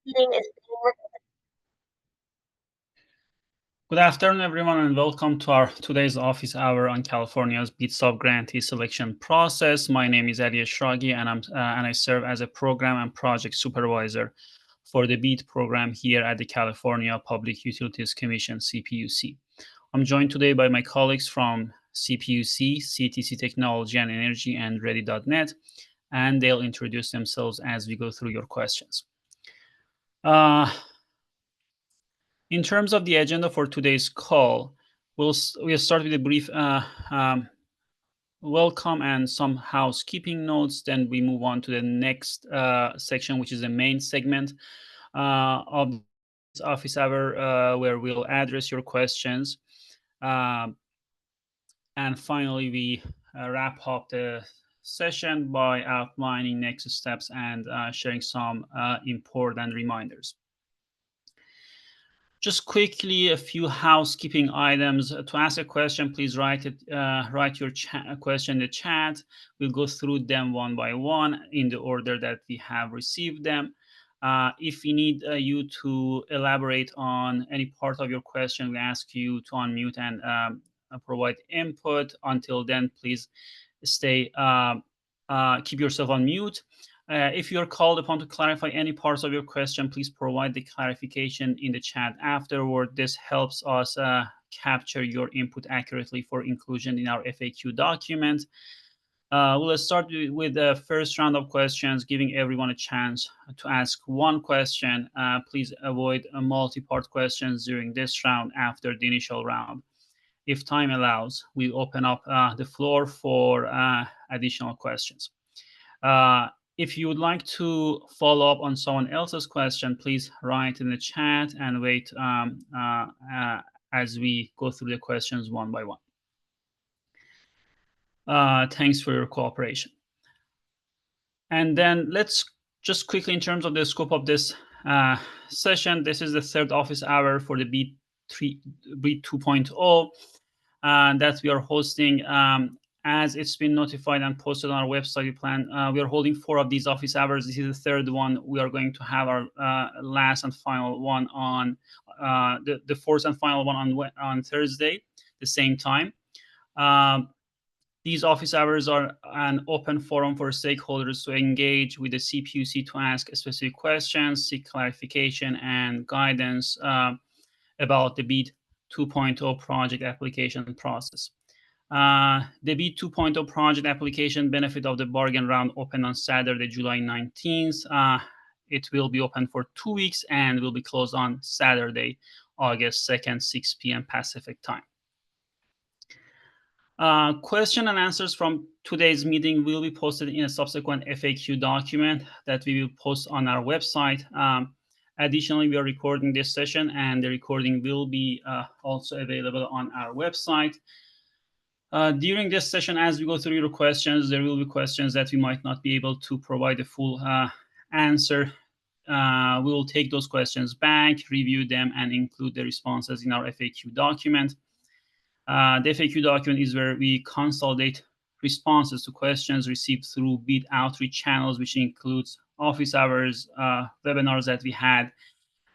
Meeting is being recorded. Good afternoon, everyone, and welcome to our today's office hour on California's BEAD sub-grantee selection process. My name is Adi Eshraghi, and I serve as a program and project supervisor for the BEAD program here at the California Public Utilities Commission, CPUC. I'm joined today by my colleagues from CPUC, CTC Technology and Energy, and Ready.net, and they'll introduce themselves as we go through your questions. In terms of the agenda for today's call, we'll start with a brief welcome and some housekeeping notes. Then we move on to the next section, which is the main segment of this office hour, where we'll address your questions. And finally, we wrap up the session by outlining next steps and sharing some important reminders. Just quickly, a few housekeeping items. To ask a question, please write your question in the chat. We'll go through them one by one in the order that we have received them. If we need you to elaborate on any part of your question, we ask you to unmute and provide input. Until then, please keep yourself on mute. If you're called upon to clarify any parts of your question, please provide the clarification in the chat afterward. This helps us capture your input accurately for inclusion in our FAQ document. We'll start with the first round of questions, giving everyone a chance to ask one question. Please avoid multi-part questions during this round after the initial round. If time allows, we'll open up the floor for additional questions. If you would like to follow up on someone else's question, please write in the chat and wait as we go through the questions one by one. Thanks for your cooperation. And then let's just quickly, in terms of the scope of this session, this is the third office hour for the BEAD 2.0 that we are hosting. As it's been notified and posted on our website, we are holding 4 of these office hours. This is the third one. We are going to have our last and final one on the fourth and final one on Thursday, the same time. These office hours are an open forum for stakeholders to engage with the CPUC to ask specific questions, seek clarification and guidance about the BEAD 2.0 project application process. The BEAD 2.0 project application benefit of the bargain round opened on Saturday, July 19th. It will be open for 2 weeks and will be closed on Saturday, August 2nd, 6 p.m. Pacific time. Question and answers from today's meeting will be posted in a subsequent FAQ document that we will post on our website. Additionally, we are recording this session, and the recording will be also available on our website. During this session, as we go through your questions, there will be questions that we might not be able to provide a full answer. We will take those questions back, review them, and include the responses in our FAQ document. The FAQ document is where we consolidate responses to questions received through BEAD outreach channels, which includes office hours, webinars that we had,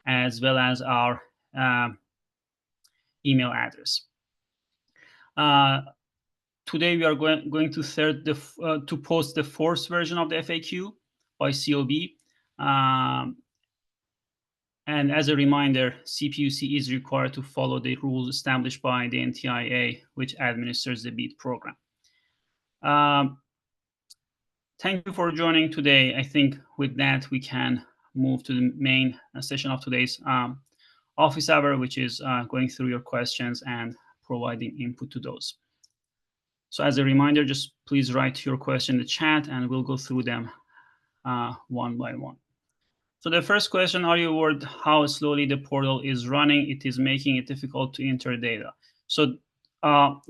as well as our email address. Today, we are going to post the fourth version of the FAQ by COB. And as a reminder, CPUC is required to follow the rules established by the NTIA, which administers the BEAD program. Thank you for joining today. I think with that, we can move to the main session of today's office hour, which is going through your questions and providing input to those. So as a reminder, just please write your question in the chat and we'll go through them one by one. So the first question, are you worried how slowly the portal is running? It is making it difficult to enter data. So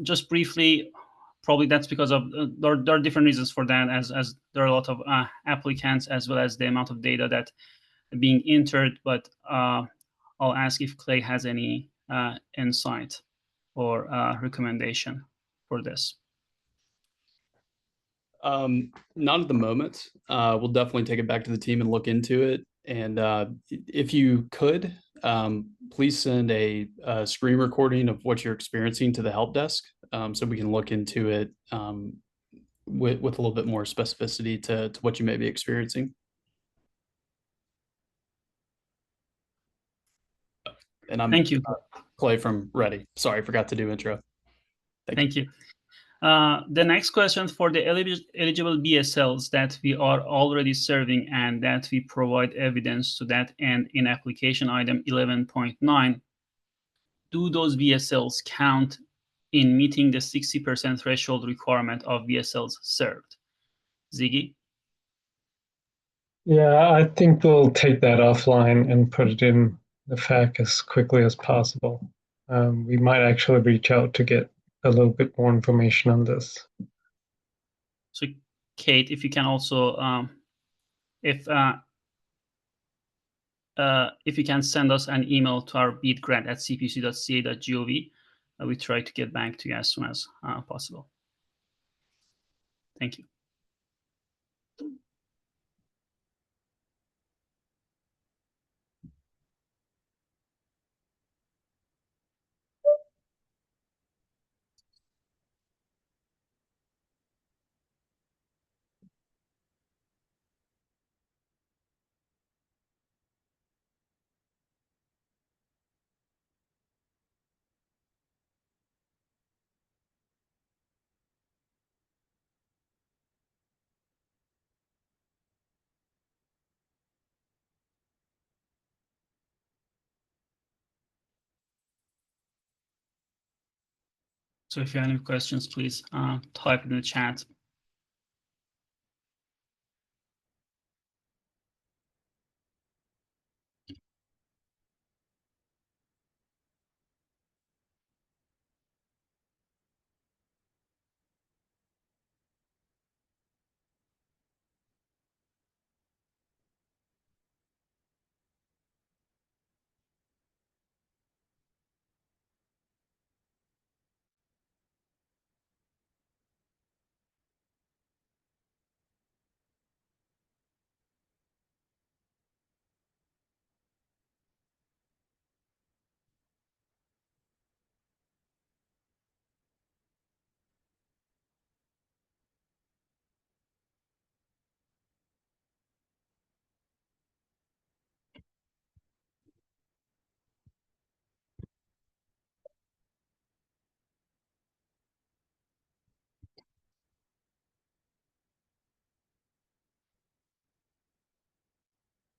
just briefly, probably that's because of, there are different reasons for that, as there are a lot of applicants as well as the amount of data that are being entered. But I'll ask if Clay has any insight or recommendation for this. Not at the moment. We'll definitely take it back to the team and look into it. And if you could, please send a screen recording of what you're experiencing to the help desk, so we can look into it with a little bit more specificity to what you may be experiencing. And I'm Thank you. Clay from Ready. Sorry, I forgot to do intro. Thank you. Thank you. The next question for the eligible BSLs that we are already serving and that we provide evidence to that end in application item 11.9, do those BSLs count in meeting the 60% threshold requirement of BSLs served? Ziggy? Yeah, I think we'll take that offline and put it in the FAQ as quickly as possible. We might actually reach out to get a little bit more information on this. So, Kate, if you can also, if you can send us an email to our beadgrant@cpuc.ca.gov, we try to get back to you as soon as possible. Thank you. So if you have any questions, please type in the chat.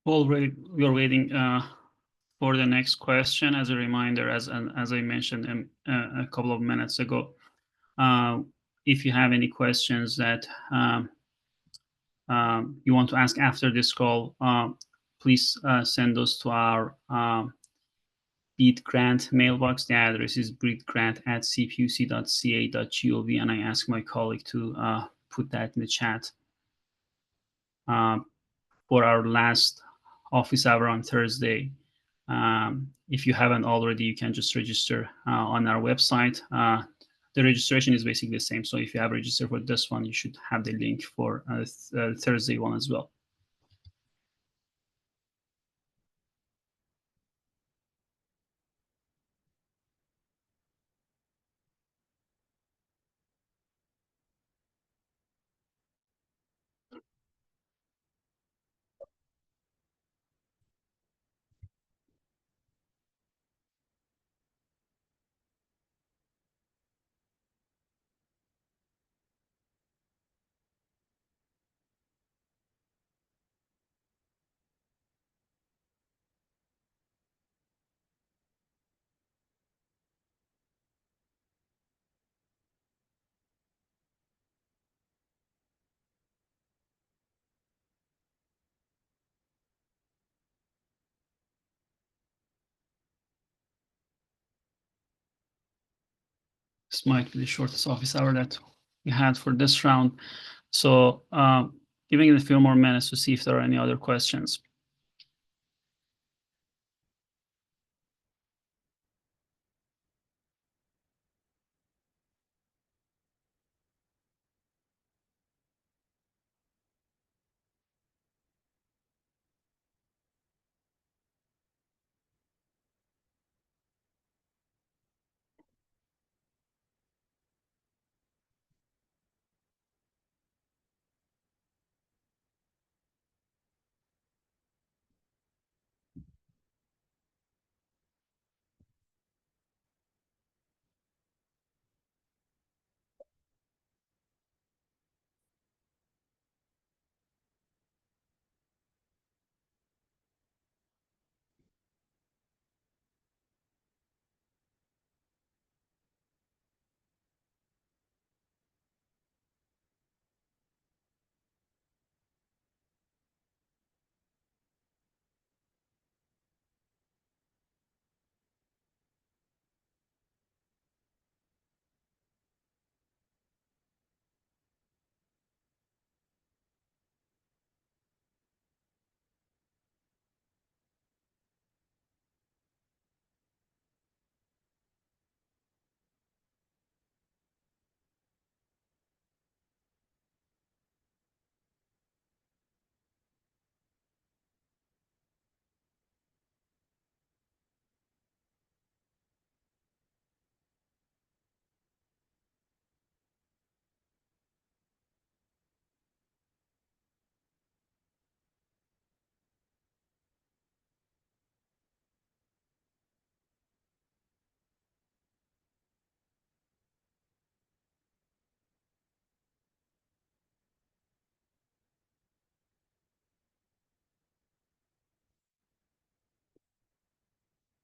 Well, we're waiting for the next question. As a reminder, as I mentioned a couple of minutes ago, if you have any questions that you want to ask after this call, please send those to our BEAD grant mailbox. The address is beadgrant@cpuc.ca.gov, and I ask my colleague to put that in the chat. For our last office hour on Thursday, if you haven't already, you can just register on our website. The registration is basically the same. So if you have registered for this one, you should have the link for Thursday one as well. This might be the shortest office hour that we had for this round. So giving it a few more minutes to see if there are any other questions.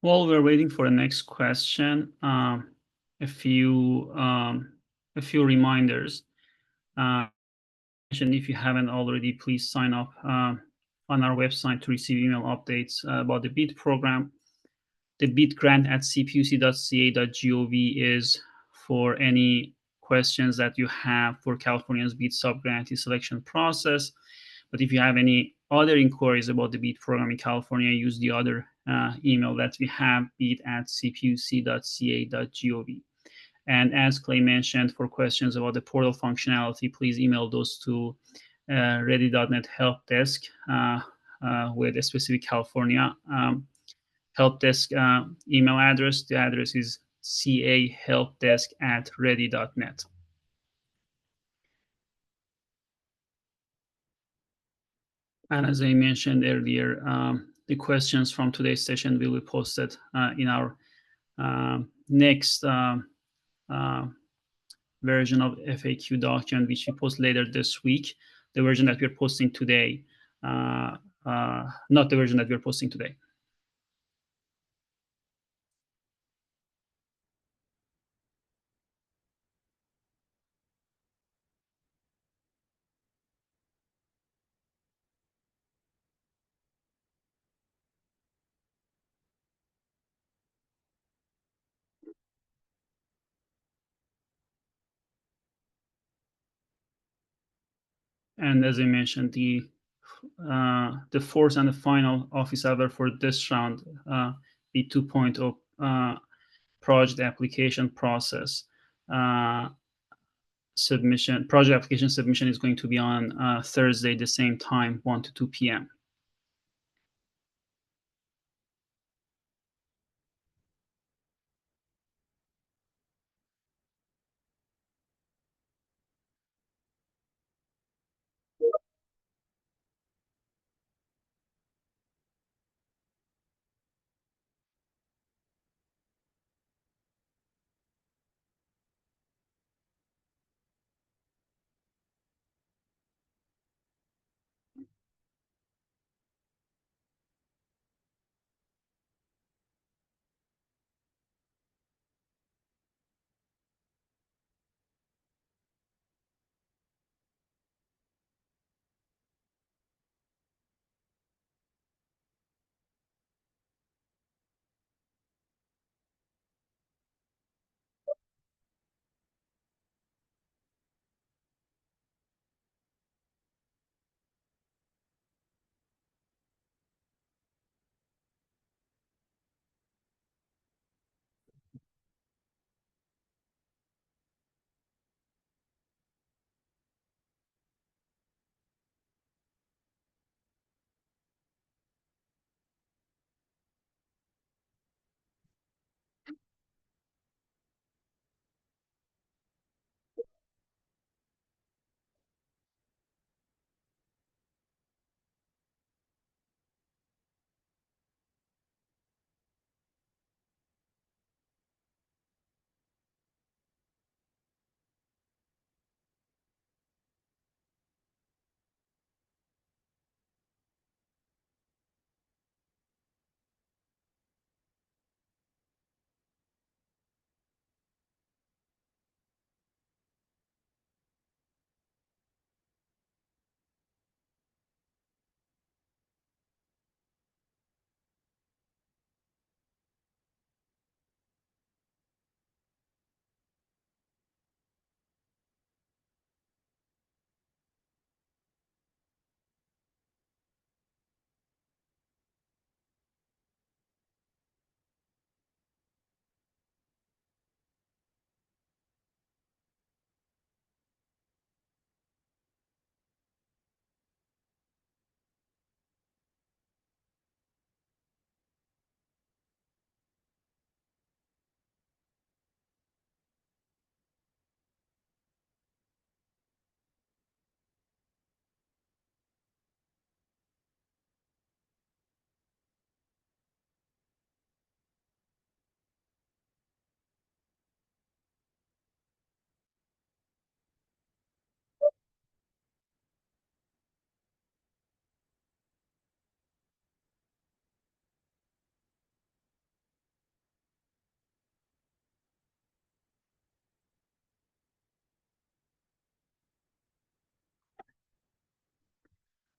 While we're waiting for the next question, a few reminders. And if you haven't already, please sign up on our website to receive email updates about the BEAD program. The BEAD grant at cpuc.ca.gov is for any questions that you have for California's BEAD subgrantee selection process. But if you have any other inquiries about the BEAD program in California, use the other email that we have, bead@cpuc.ca.gov. And as Clay mentioned, for questions about the portal functionality, please email those to ready.net help desk with a specific California help desk email address. The address is cahelpdesk@ready.net. And as I mentioned earlier, the questions from today's session will be posted in our next version of FAQ document, which we post later this week. The version that we're posting today, not the version that we're posting today. And as I mentioned, the fourth and the final office hour for this round, BEAD 2.0 project application process project application submission is going to be on Thursday, the same time, 1 to 2 p.m.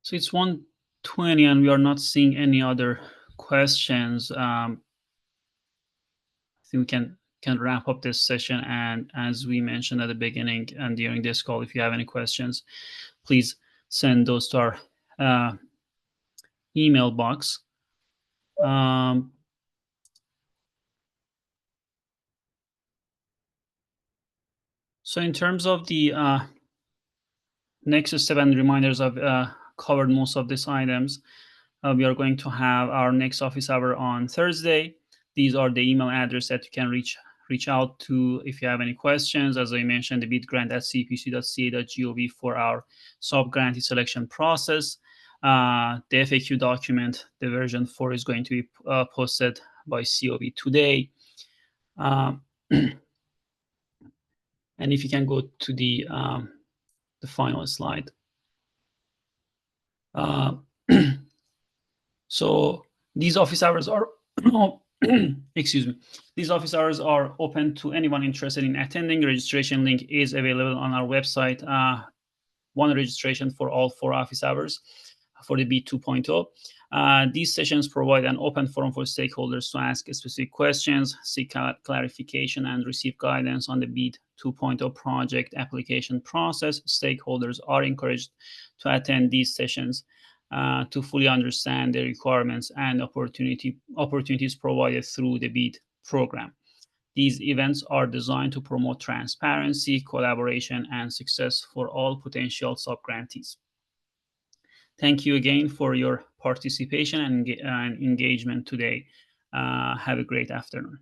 So it's 1:20 and we are not seeing any other questions. I think we can wrap up this session. And as we mentioned at the beginning and during this call, if you have any questions, please send those to our email box. So in terms of the next step and reminders, I've covered most of these items. We are going to have our next office hour on Thursday. These are the email address that you can reach out to if you have any questions. As I mentioned, the BEAD grant at cpc.ca.gov for our sub-grantee selection process. The FAQ document, the version 4, is going to be posted by COV today. And if you can go to the final slide. So these office hours are, excuse me, these office hours are open to anyone interested in attending. Registration link is available on our website. One registration for all 4 office hours for the BEAD 2.0. These sessions provide an open forum for stakeholders to ask specific questions, seek clarification, and receive guidance on the BEAD 2.0 project application process. Stakeholders are encouraged to attend these sessions to fully understand the requirements and opportunities provided through the BEAD program. These events are designed to promote transparency, collaboration, and success for all potential sub-grantees. Thank you again for your participation and engagement today. Have a great afternoon.